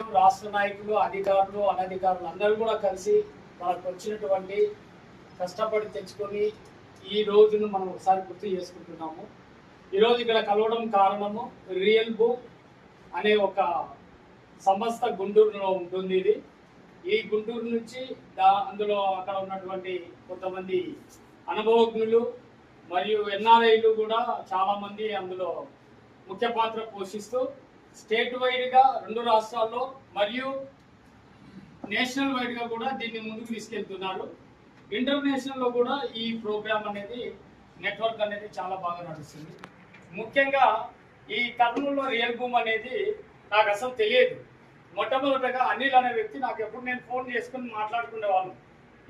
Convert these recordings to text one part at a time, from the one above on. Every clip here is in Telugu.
రాష్ట్ర నాయకులు, అధికారులు, అనధికారులు అందరూ కూడా కలిసి మనకు వచ్చినటువంటి కష్టపడి తెచ్చుకొని ఈ రోజును మనం ఒకసారి గుర్తు చేసుకుంటున్నాము. ఈరోజు ఇక్కడ కలవడం కారణము రియల్ బుక్ అనే ఒక సంస్థ గుంటూరులో ఉంటుంది. ఇది ఈ గుంటూరు నుంచి అందులో అక్కడ ఉన్నటువంటి కొంతమంది అనుభవజ్ఞులు మరియు ఎన్ఆర్ఐలు కూడా చాలామంది అందులో ముఖ్య పాత్ర పోషిస్తూ స్టేట్ వైడ్గా 2 రాష్ట్రాల్లో మరియు నేషనల్ వైడ్గా కూడా దీన్ని ముందుకు తీసుకెళ్తున్నారు. ఇంటర్నేషనల్లో కూడా ఈ ప్రోగ్రామ్ అనేది నెట్వర్క్ అనేది చాలా బాగా నడుస్తుంది. ముఖ్యంగా ఈ కర్నూలులో రియల్ భూమ్ అనేది నాకు అసలు తెలియదు. మొట్టమొదటగా అనిల్ అనే వ్యక్తి నాకు ఎప్పుడు నేను ఫోన్ చేసుకుని మాట్లాడుకునేవాళ్ళం,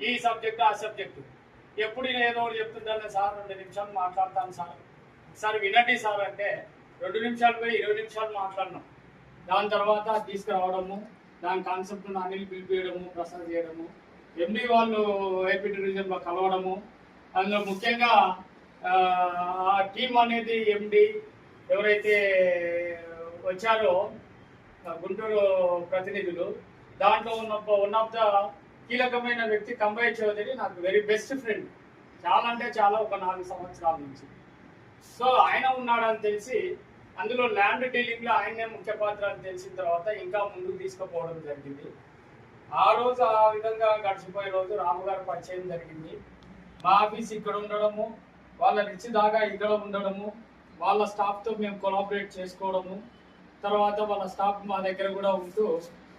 ఈ సబ్జెక్టు ఆ సబ్జెక్టు. ఎప్పుడు ఏదో చెప్తుంటాను, సార్ 2 నిమిషాలు మాట్లాడతాను సార్, సార్ వినండి సార్ అంటే 2 నిమిషాలు పోయి 20 నిమిషాలు మాట్లాడినాం. దాని తర్వాత తీసుకురావడము, దాని కాన్సెప్ట్ను అనిల్ పిలిపియడము, ప్రసాద్ చేయడము, ఎండి వాళ్ళు ఏపీ టూరిజంలో కలవడము. అందులో ముఖ్యంగా ఆ టీం అనేది ఎండి ఎవరైతే వచ్చారో గుంటూరు ప్రతినిధులు, దాంట్లో వన్ ఆఫ్ ద కీలకమైన వ్యక్తి కంబై చౌదరి నాకు వెరీ బెస్ట్ ఫ్రెండ్. చాలా అంటే చాలా, ఒక 4 సంవత్సరాల నుంచి. సో ఆయన ఉన్నాడని తెలిసి అందులో ల్యాండ్ డీలింగ్లో ఆయనే ముఖ్య పాత్ర అని తెలిసిన తర్వాత ఇంకా ముందుకు తీసుకుపోవడం జరిగింది. ఆ రోజు ఆ విధంగా గడిచిపోయే రోజు రాముగారు పరిచయం జరిగింది. మా ఆఫీస్ ఇక్కడ ఉండడము, వాళ్ళ రిచ్ దాకా ఇక్కడ ఉండడము, వాళ్ళ స్టాఫ్తో మేము కొలాబరేట్ చేసుకోవడము, తర్వాత వాళ్ళ స్టాఫ్ మా దగ్గర కూడా ఉంటూ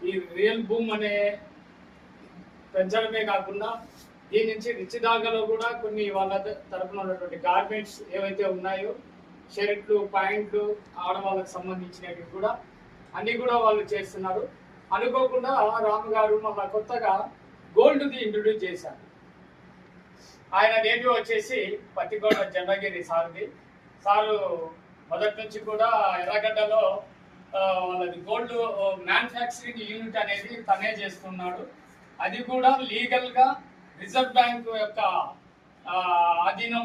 ఈ రియల్ భూమ్ అనే పెంచడమే కాకుండా దీని నుంచి రిచ్ దాగాలో కూడా కొన్ని వాళ్ళ తరఫున ఉన్నటువంటి గార్మెంట్స్ ఏవైతే ఉన్నాయో, షర్ట్లు, ప్యాంట్లు, ఆడవాళ్ళకి సంబంధించినవి కూడా అన్నీ కూడా వాళ్ళు చేస్తున్నారు. అనుకోకుండా రాము గారు మళ్ళీ కొత్తగా గోల్డ్ది ఇంట్రొడ్యూస్ చేశారు. ఆయన నేటివ్ వచ్చేసి పత్తికోట జెండగిరి సార్ది. సారు మొదటి నుంచి కూడా ఎర్రగడ్డలో వాళ్ళది గోల్డ్ మ్యానుఫ్యాక్చరింగ్ యూనిట్ అనేది తనే చేస్తున్నాడు. అది కూడా లీగల్గా రిజర్వ్ బ్యాంక్ యొక్క ఆధీనంలో